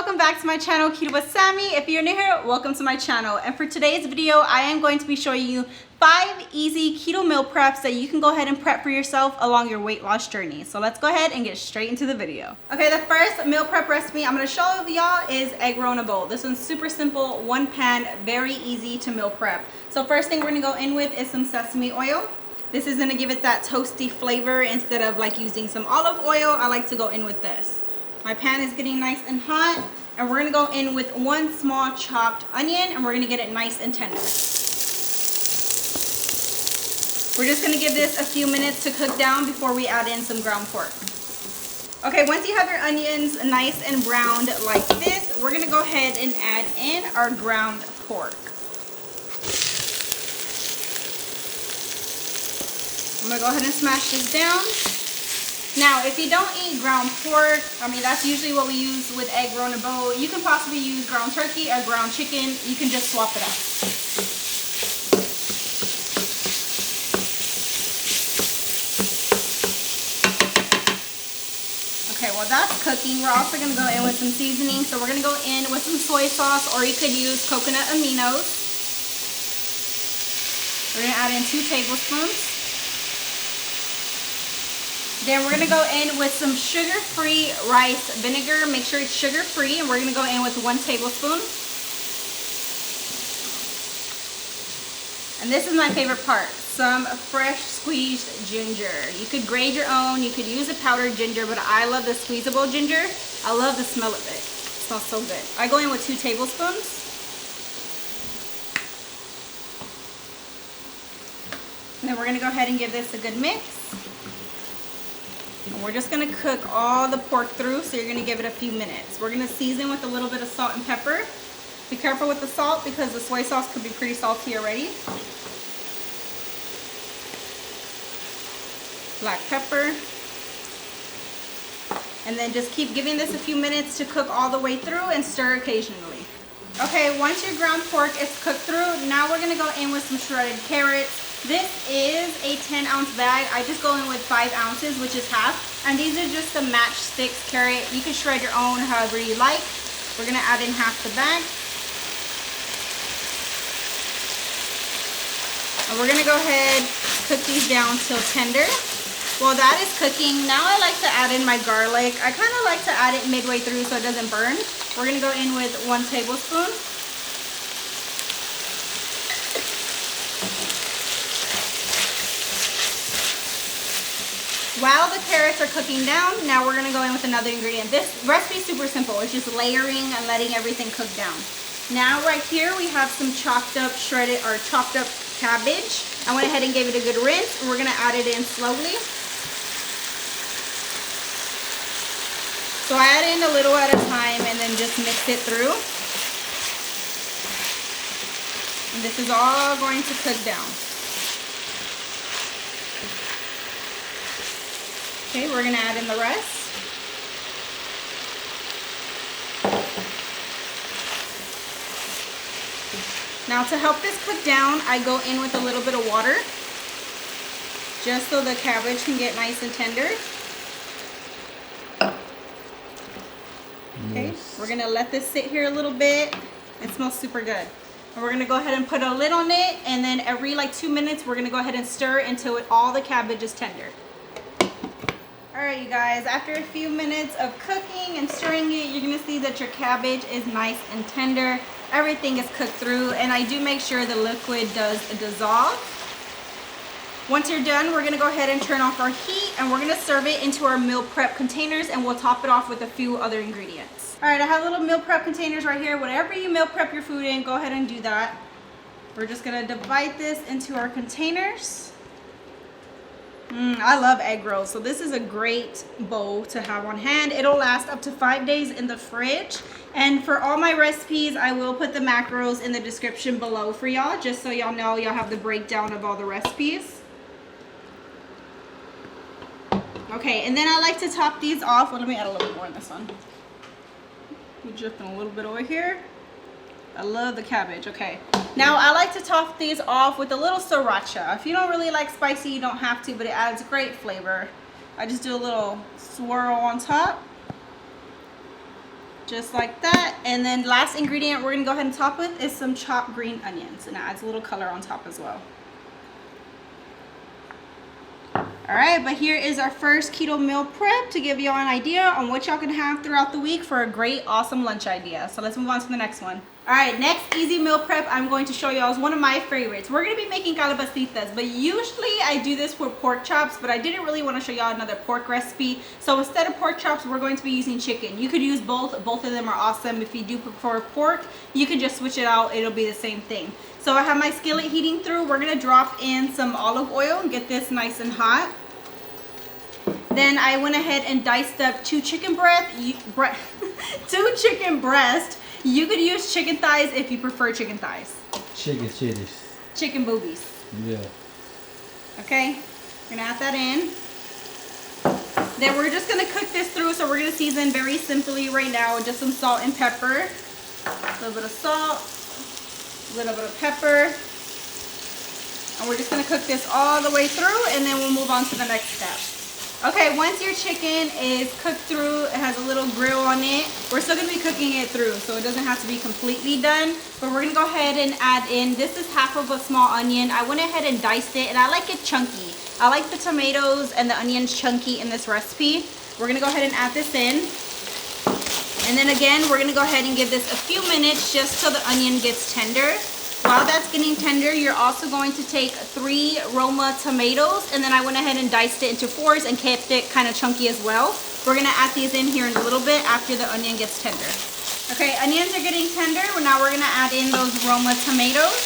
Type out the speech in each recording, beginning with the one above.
welcome back to my channel, Keto with Sammy. If you're new here, welcome to my channel. And for today's video, I am going to be showing you 5 easy keto meal preps that you can go ahead and prep for yourself along your weight loss journey. So let's go ahead and get straight into the video. Okay, the first meal prep recipe I'm gonna show y'all is egg roll in a bowl. This one's super simple, one pan, very easy to meal prep. So first thing we're gonna go in with is some sesame oil. This is gonna give it that toasty flavor. Instead of like using some olive oil, I like to go in with this. My pan is getting nice and hot, and we're gonna go in with one small chopped onion, and we're gonna get it nice and tender. We're just gonna give this a few minutes to cook down before we add in some ground pork. Okay, once you have your onions nice and browned like this, we're gonna go ahead and add in our ground pork. I'm gonna go ahead and smash this down. Now, if you don't eat ground pork, I mean, that's usually what we use with egg roll in a bowl. You can possibly use ground turkey or ground chicken. You can just swap it out. Okay, while that's cooking, we're also gonna go in with some seasoning. So we're gonna go in with some soy sauce, or you could use coconut aminos. We're gonna add in 2 tablespoons. Then we're gonna go in with some sugar-free rice vinegar. Make sure it's sugar-free, and we're gonna go in with 1 tablespoon. And this is my favorite part, some fresh squeezed ginger. You could grate your own, you could use a powdered ginger, but I love the squeezable ginger. I love the smell of it. It smells so good. I go in with 2 tablespoons. And then we're gonna go ahead and give this a good mix. And we're just gonna cook all the pork through, so you're gonna give it a few minutes. We're gonna season with a little bit of salt and pepper. Be careful with the salt because the soy sauce could be pretty salty already. Black pepper. And then just keep giving this a few minutes to cook all the way through and stir occasionally. Okay, once your ground pork is cooked through, now we're gonna go in with some shredded carrots. This is a 10-ounce bag. I just go in with 5 ounces, which is half. And these are just the matchsticks carrot. You can shred your own however you like. We're gonna add in half the bag. And we're gonna go ahead, cook these down till tender. While that is cooking, now I like to add in my garlic. I kind of like to add it midway through so it doesn't burn. We're gonna go in with 1 tablespoon. While the carrots are cooking down, now we're gonna go in with another ingredient. This recipe is super simple. It's just layering and letting everything cook down. Now right here we have some chopped up cabbage. I went ahead and gave it a good rinse, and we're gonna add it in slowly. So I add in a little at a time and then just mix it through. And this is all going to cook down. Okay, we're gonna add in the rest. Now to help this cook down, I go in with a little bit of water, just so the cabbage can get nice and tender. Okay, we're gonna let this sit here a little bit. It smells super good. And we're gonna go ahead and put a lid on it, and then every like 2 minutes, we're gonna go ahead and stir until all the cabbage is tender. Alright you guys, after a few minutes of cooking and stirring it, you're going to see that your cabbage is nice and tender. Everything is cooked through, and I do make sure the liquid does dissolve. Once you're done, we're going to go ahead and turn off our heat, and we're going to serve it into our meal prep containers, and we'll top it off with a few other ingredients. Alright, I have little meal prep containers right here. Whatever you meal prep your food in, go ahead and do that. We're just going to divide this into our containers. I love egg rolls, so this is a great bowl to have on hand. It'll last up to 5 days in the fridge. And for all my recipes, I will put the macros in the description below for y'all, just so y'all know y'all have the breakdown of all the recipes. Okay, and then I like to top these off. Well, let me add a little bit more in this one. We're dripping a little bit over here. I love the cabbage. Okay, now I like to top these off with a little sriracha. If you don't really like spicy, you don't have to, but it adds great flavor. I just do a little swirl on top. just like that. And then last ingredient we're gonna go ahead and top with is some chopped green onions, and it adds a little color on top as well. All right, but here is our first keto meal prep to give y'all an idea on what y'all can have throughout the week for a great, awesome lunch idea. So let's move on to the next one. All right, next easy meal prep I'm going to show y'all is one of my favorites. We're gonna be making Calabasitas, but usually I do this for pork chops, but I didn't really want to show y'all another pork recipe. So instead of pork chops, we're going to be using chicken. You could use both. Both of them are awesome. If you do prefer pork, you can just switch it out. It'll be the same thing. So I have my skillet heating through. We're gonna drop in some olive oil and get this nice and hot. Then I went ahead and diced up two chicken breasts. You could use chicken thighs if you prefer chicken thighs. Chicken titties. Chicken boobies. Yeah. Okay, we're gonna add that in. Then we're just gonna cook this through, so we're gonna season very simply right now with just some salt and pepper. A little bit of salt, a little bit of pepper. And we're just gonna cook this all the way through, and then we'll move on to the next step. Okay, once your chicken is cooked through, it has a little grill on it. We're still gonna be cooking it through, so it doesn't have to be completely done. But we're gonna go ahead and add in, this is half of a small onion. I went ahead and diced it, and I like it chunky. I like the tomatoes and the onions chunky in this recipe. We're gonna go ahead and add this in. And then again, we're gonna go ahead and give this a few minutes just so the onion gets tender. While that's getting tender, you're also going to take 3 Roma tomatoes, and then I went ahead and diced it into 4s and kept it kind of chunky as well. We're gonna add these in here in a little bit after the onion gets tender. Okay, onions are getting tender. Now we're gonna add in those Roma tomatoes.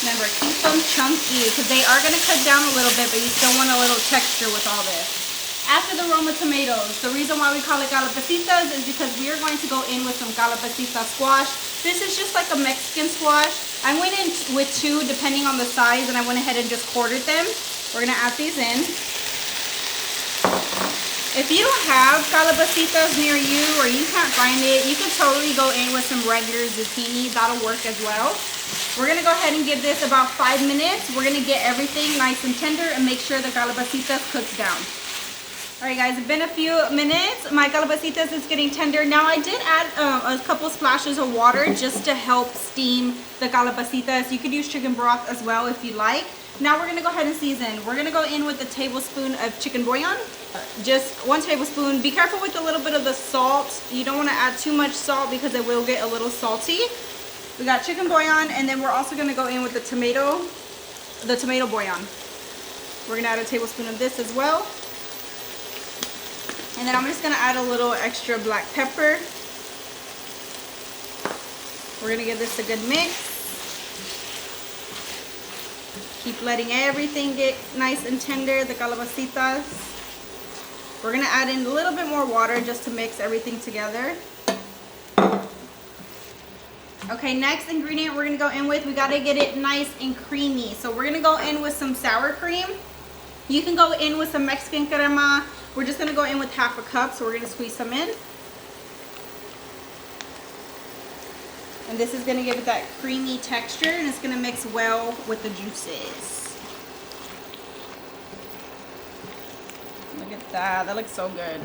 Remember, keep them chunky because they are gonna cut down a little bit, but you still want a little texture with all this. After the Roma tomatoes, the reason why we call it Calabasitas is because we are going to go in with some Calabasita squash. This is just like a Mexican squash. I went in with 2 depending on the size, and I went ahead and just quartered them. We're gonna add these in. If you don't have Calabasitas near you or you can't find it, you can totally go in with some regular zucchini. That'll work as well. We're gonna go ahead and give this about 5 minutes. We're gonna get everything nice and tender and make sure the Calabasitas cooks down. All right, guys, it's been a few minutes. My Calabasitas is getting tender. Now, I did add a couple splashes of water just to help steam the Calabasitas. You could use chicken broth as well if you like. Now, we're gonna go ahead and season. We're gonna go in with a tablespoon of chicken bouillon. Just 1 tablespoon. Be careful with a little bit of the salt. You don't wanna add too much salt because it will get a little salty. We got chicken bouillon, and then we're also gonna go in with the tomato bouillon. We're gonna add a tablespoon of this as well. And then I'm just gonna add a little extra black pepper. We're gonna give this a good mix. Keep letting everything get nice and tender, the Calabasitas. We're gonna add in a little bit more water just to mix everything together. Okay, next ingredient we're gonna go in with, we gotta get it nice and creamy. So we're gonna go in with some sour cream. You can go in with some Mexican crema. We're just gonna go in with 1/2 cup, so we're gonna squeeze some in. And this is gonna give it that creamy texture, and it's gonna mix well with the juices. Look at that, that looks so good.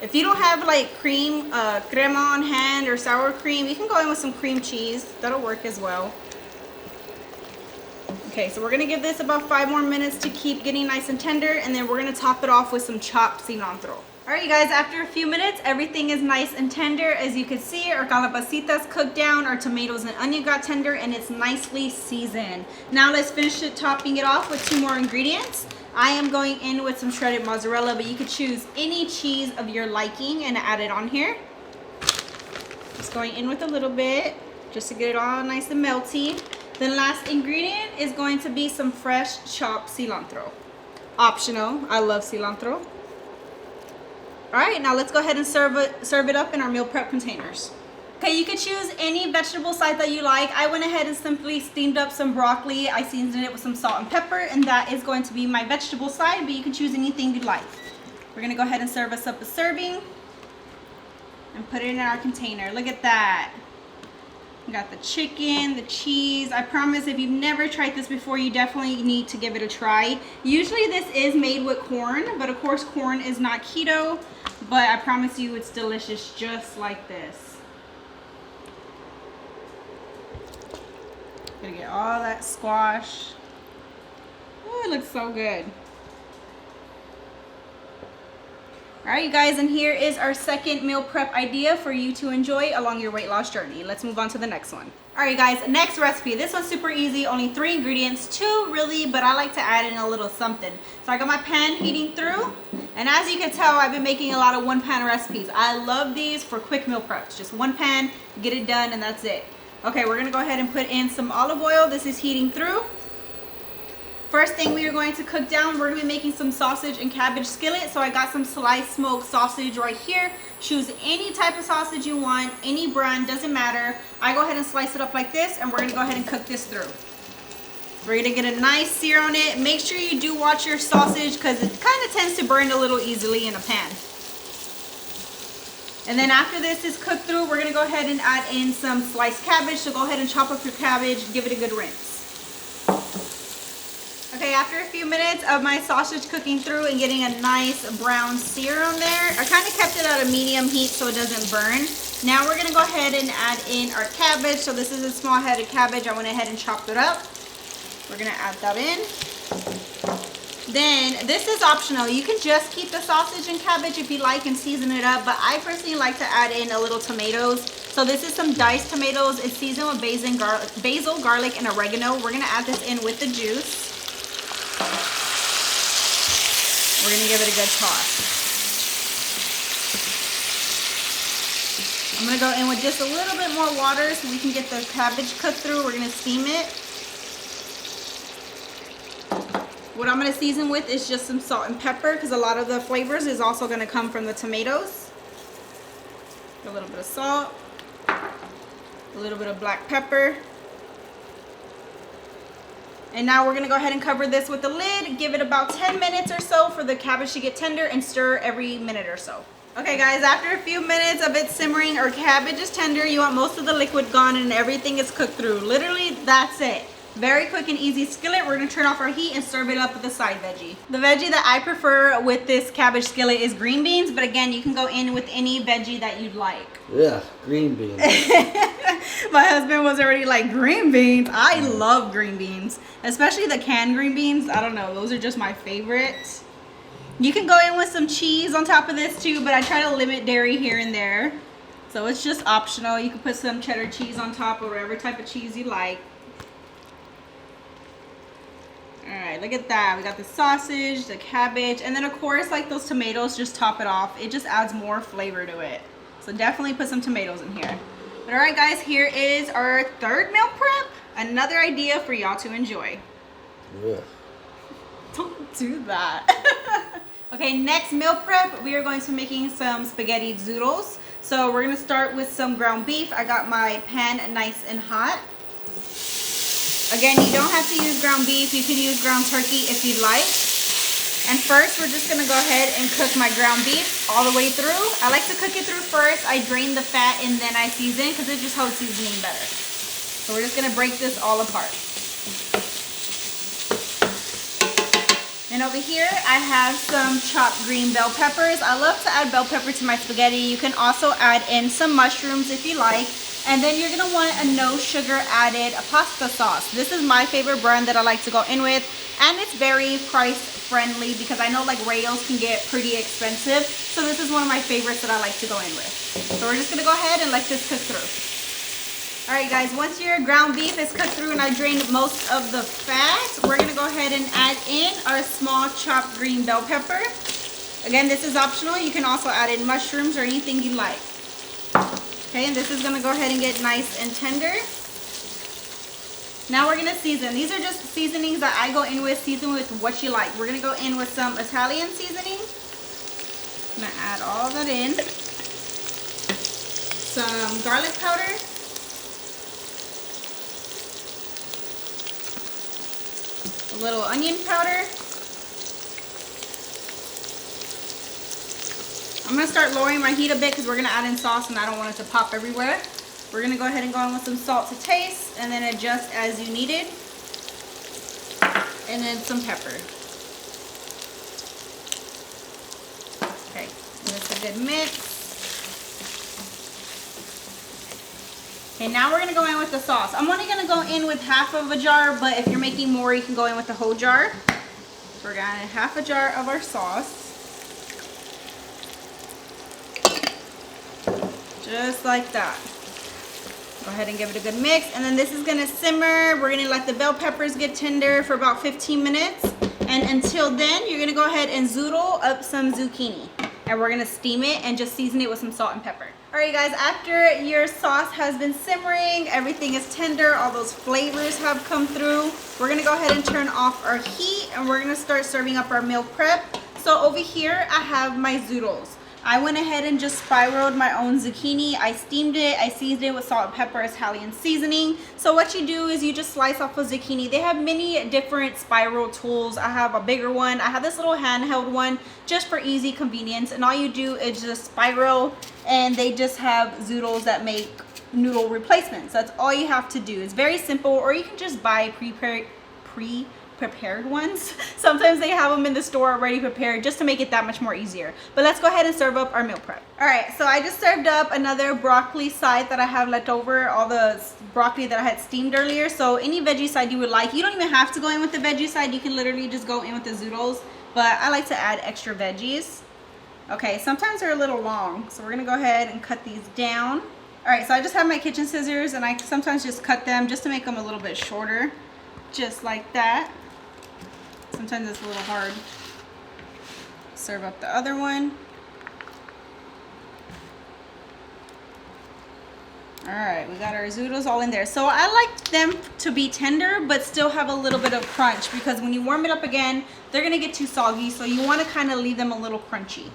If you don't have like cream, crema on hand or sour cream, you can go in with some cream cheese. That'll work as well. Okay, so we're gonna give this about 5 more minutes to keep getting nice and tender, and then we're gonna top it off with some chopped cilantro. All right, you guys, after a few minutes, everything is nice and tender. As you can see, our Calabasitas cooked down, our tomatoes and onion got tender, and it's nicely seasoned. Now let's finish topping it off with 2 more ingredients. I am going in with some shredded mozzarella, but you could choose any cheese of your liking and add it on here. Just going in with a little bit, just to get it all nice and melty. The last ingredient is going to be some fresh chopped cilantro. Optional, I love cilantro. All right, now let's go ahead and serve it up in our meal prep containers. Okay, you can choose any vegetable side that you like. I went ahead and simply steamed up some broccoli. I seasoned it with some salt and pepper, and that is going to be my vegetable side, but you can choose anything you'd like. We're gonna go ahead and serve us up a serving and put it in our container. Look at that. We got the chicken, the cheese. I promise if you've never tried this before, you definitely need to give it a try. Usually this is made with corn, but of course corn is not keto. but I promise you it's delicious just like this. Gonna get all that squash. Oh, it looks so good. All right, you guys, and here is our second meal prep idea for you to enjoy along your weight loss journey. Let's move on to the next one. All right, guys, next recipe. This one's super easy, only 3 ingredients, 2 really, but I like to add in a little something. So I got my pan heating through, and as you can tell, I've been making a lot of 1-pan recipes. I love these for quick meal preps. Just 1 pan, get it done, and that's it. Okay, we're gonna go ahead and put in some olive oil. This is heating through. First thing we are going to cook down, we're going to be making some sausage and cabbage skillet. So I got some sliced smoked sausage right here. Choose any type of sausage you want, any brand, doesn't matter. I go ahead and slice it up like this, and we're going to go ahead and cook this through. We're going to get a nice sear on it. Make sure you do watch your sausage because it kind of tends to burn a little easily in a pan. And then after this is cooked through, we're going to go ahead and add in some sliced cabbage. So go ahead and chop up your cabbage, give it a good rinse. Okay, after a few minutes of my sausage cooking through and getting a nice brown sear on there, I kind of kept it at a medium heat so it doesn't burn. Now we're going to go ahead and add in our cabbage. So this is a small headed cabbage. I went ahead and chopped it up. We're going to add that in. Then this is optional. You can just keep the sausage and cabbage if you like and season it up, but I personally like to add in a little tomatoes. So this is some diced tomatoes. It's seasoned with basil, garlic, and oregano. We're going to add this in with the juice. We're going to give it a good toss. I'm going to go in with just a little bit more water so we can get the cabbage cooked through. We're going to steam it. What I'm going to season with is just some salt and pepper because a lot of the flavors is also going to come from the tomatoes. A little bit of salt. A little bit of black pepper. And now we're going to go ahead and cover this with the lid. Give it about 10 minutes or so for the cabbage to get tender and stir every minute or so. Okay guys, after a few minutes of it simmering, our cabbage is tender. You want most of the liquid gone and everything is cooked through. Literally, that's it. Very quick and easy skillet. We're going to turn off our heat and serve it up with the side veggie. The veggie that I prefer with this cabbage skillet is green beans, but again, you can go in with any veggie that you'd like. Yeah, green beans. My husband was already like, green beans? I love green beans, especially the canned green beans. I don't know, those are just my favorite. You can go in with some cheese on top of this too, but I try to limit dairy here and there. So it's just optional. You can put some cheddar cheese on top or whatever type of cheese you like. Alright, look at that. We got the sausage, the cabbage, and then of course, like those tomatoes, just top it off. It just adds more flavor to it. So definitely put some tomatoes in here. But alright guys, here is our third meal prep. Another idea for y'all to enjoy. Yeah. Don't do that. Okay, next meal prep, we are going to be making some spaghetti zoodles. So we're going to start with some ground beef. I got my pan nice and hot. Again, you don't have to use ground beef. You can use ground turkey if you'd like. And first, we're just going to go ahead and cook my ground beef all the way through. I like to cook it through first. I drain the fat and then I season because it just holds seasoning better. So we're just going to break this all apart. And over here, I have some chopped green bell peppers. I love to add bell pepper to my spaghetti. You can also add in some mushrooms if you like. And then you're gonna want a no sugar added pasta sauce. This is my favorite brand that I like to go in with. And it's very price friendly because I know like Rails can get pretty expensive. So this is one of my favorites that I like to go in with. So we're just gonna go ahead and let this cook through. All right guys, once your ground beef is cooked through and I drained most of the fat, we're gonna go ahead and add in our small chopped green bell pepper. Again, this is optional. You can also add in mushrooms or anything you like. Okay, and this is gonna go ahead and get nice and tender. Now we're gonna season. These are just seasonings that I go in with. Season with what you like. We're gonna go in with some Italian seasoning. I'm gonna add all that in. Some garlic powder. A little onion powder. I'm going to start lowering my heat a bit because we're going to add in sauce and I don't want it to pop everywhere. We're going to go ahead and go in with some salt to taste and then adjust as you need it. And then some pepper. Okay, and this good mix. Okay, now we're gonna go in with the sauce. I'm only gonna go in with half of a jar, but if you're making more, you can go in with the whole jar. So we're gonna add half a jar of our sauce. Just like that. Go ahead and give it a good mix, and then this is gonna simmer. We're gonna let the bell peppers get tender for about 15 minutes. And until then, you're gonna go ahead and zoodle up some zucchini. And we're gonna steam it and just season it with some salt and pepper. All right, guys, after your sauce has been simmering, everything is tender, all those flavors have come through, we're gonna go ahead and turn off our heat and we're gonna start serving up our meal prep. So over here, I have my zoodles. I went ahead and just spiraled my own zucchini. I steamed it, I seasoned it with salt and pepper, Italian seasoning. So what you do is you just slice off a zucchini. They have many different spiral tools. I have a bigger one. I have this little handheld one just for easy convenience. And all you do is just spiral, and they just have zoodles that make noodle replacements. That's all you have to do. It's very simple, or you can just buy pre-prepared ones. Sometimes they have them in the store already prepared just to make it that much more easier. But let's go ahead and serve up our meal prep. All right, so I just served up another broccoli side that I have left over, all the broccoli that I had steamed earlier. So any veggie side you would like, you don't even have to go in with the veggie side. You can literally just go in with the zoodles, but I like to add extra veggies. Okay, sometimes they're a little long, so we're gonna go ahead and cut these down. All right, so I just have my kitchen scissors, and I sometimes just cut them just to make them a little bit shorter, just like that. Sometimes it's a little hard. Serve up the other one. All right, we got our zoodles all in there. So I like them to be tender, but still have a little bit of crunch, because when you warm it up again, they're gonna get too soggy. So you wanna kind of leave them a little crunchy.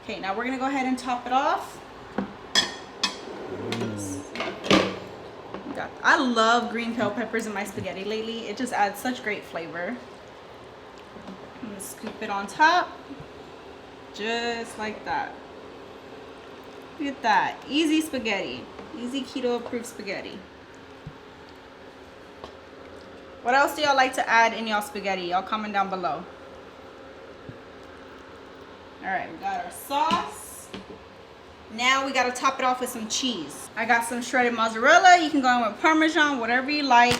Okay, now we're gonna go ahead and top it off. I love green bell peppers in my spaghetti lately. It just adds such great flavor. I'm gonna scoop it on top, just like that. Look at that, easy spaghetti, easy keto approved spaghetti. What else do y'all like to add in y'all spaghetti? Y'all comment down below. All right, we got our sauce. Now we gotta top it off with some cheese. I got some shredded mozzarella. You can go in with Parmesan, whatever you like.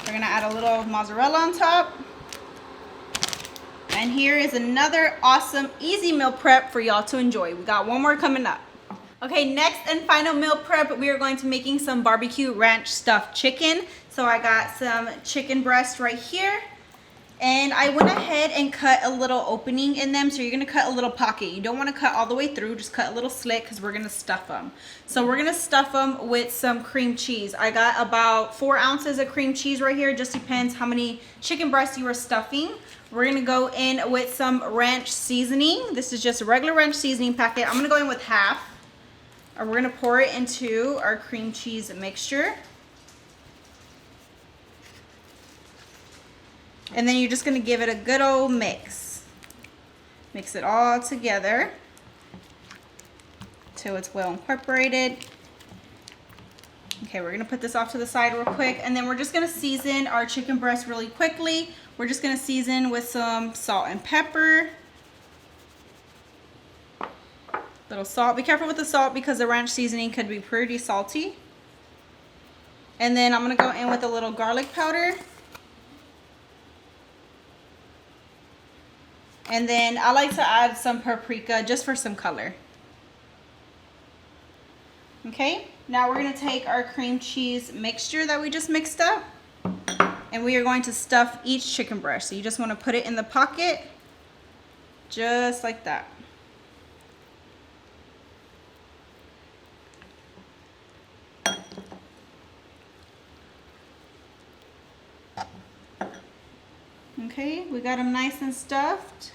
We're gonna add a little mozzarella on top. And here is another awesome, easy meal prep for y'all to enjoy. We got one more coming up. Okay, next and final meal prep, we are going to making some barbecue ranch stuffed chicken. So I got some chicken breast right here. And I went ahead and cut a little opening in them. So you're gonna cut a little pocket. You don't wanna cut all the way through, just cut a little slit, because we're gonna stuff them. So we're gonna stuff them with some cream cheese. I got about 4 ounces of cream cheese right here. Just depends how many chicken breasts you are stuffing. We're gonna go in with some ranch seasoning. This is just a regular ranch seasoning packet. I'm gonna go in with half. And we're gonna pour it into our cream cheese mixture. And then you're just gonna give it a good old mix. Mix it all together till it's well incorporated. Okay, we're gonna put this off to the side real quick, and then we're just gonna season our chicken breast really quickly. We're just gonna season with some salt and pepper. Little salt. Be careful with the salt, because the ranch seasoning could be pretty salty. And then I'm gonna go in with a little garlic powder. And then I like to add some paprika just for some color. Okay, now we're gonna take our cream cheese mixture that we just mixed up, and we are going to stuff each chicken breast. So you just wanna put it in the pocket, just like that. Okay, we got them nice and stuffed.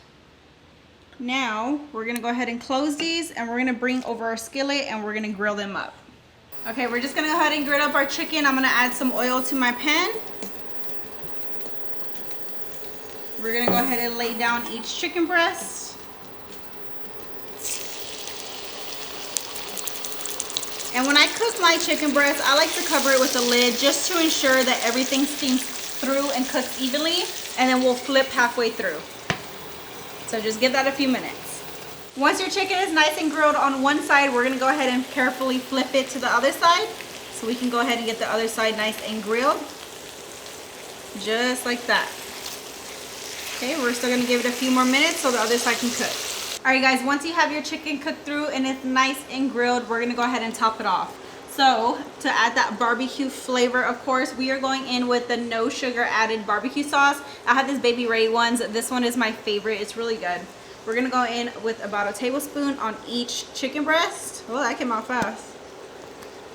Now we're gonna go ahead and close these, and we're gonna bring over our skillet and we're gonna grill them up. Okay, we're just gonna go ahead and grill up our chicken. I'm gonna add some oil to my pan. We're gonna go ahead and lay down each chicken breast. And when I cook my chicken breast, I like to cover it with a lid just to ensure that everything steams through and cooks evenly, and then we'll flip halfway through. So just give that a few minutes. Once your chicken is nice and grilled on one side, we're gonna go ahead and carefully flip it to the other side so we can go ahead and get the other side nice and grilled. Just like that. Okay, we're still gonna give it a few more minutes so the other side can cook. All right guys, once you have your chicken cooked through and it's nice and grilled, we're gonna go ahead and top it off. So to add that barbecue flavor, of course, we are going in with the no sugar added barbecue sauce. I have this Baby Ray ones. This one is my favorite. It's really good. We're gonna go in with about a tablespoon on each chicken breast. Oh, that came out fast.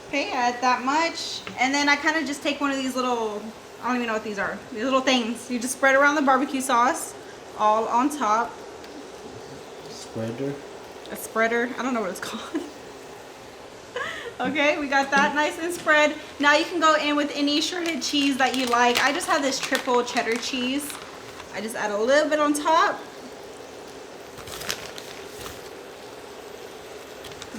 Okay, add that much. And then I kind of just take one of these little, I don't even know what these are. These little things. You just spread around the barbecue sauce all on top. Spreader? A spreader. I don't know what it's called. Okay, we got that nice and spread. Now you can go in with any shredded cheese that you like. I just have this triple cheddar cheese. I just add a little bit on top.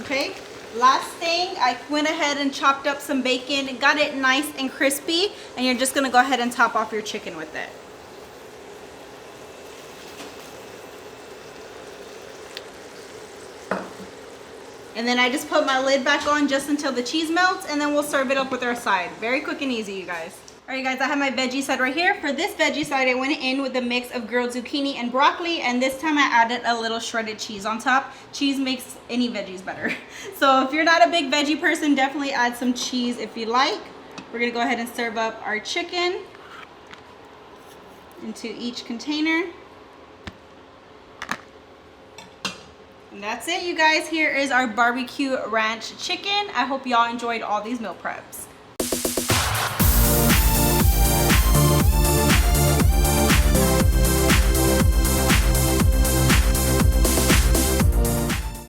Okay, last thing, I went ahead and chopped up some bacon, got it nice and crispy, and you're just gonna go ahead and top off your chicken with it. And then I just put my lid back on just until the cheese melts, and then we'll serve it up with our side. Very quick and easy, you guys. All right, guys, I have my veggie side right here. For this veggie side, I went in with a mix of grilled zucchini and broccoli, and this time I added a little shredded cheese on top. Cheese makes any veggies better. So if you're not a big veggie person, definitely add some cheese if you like. We're gonna go ahead and serve up our chicken into each container. And that's it, you guys. Here is our barbecue ranch chicken. I hope y'all enjoyed all these meal preps.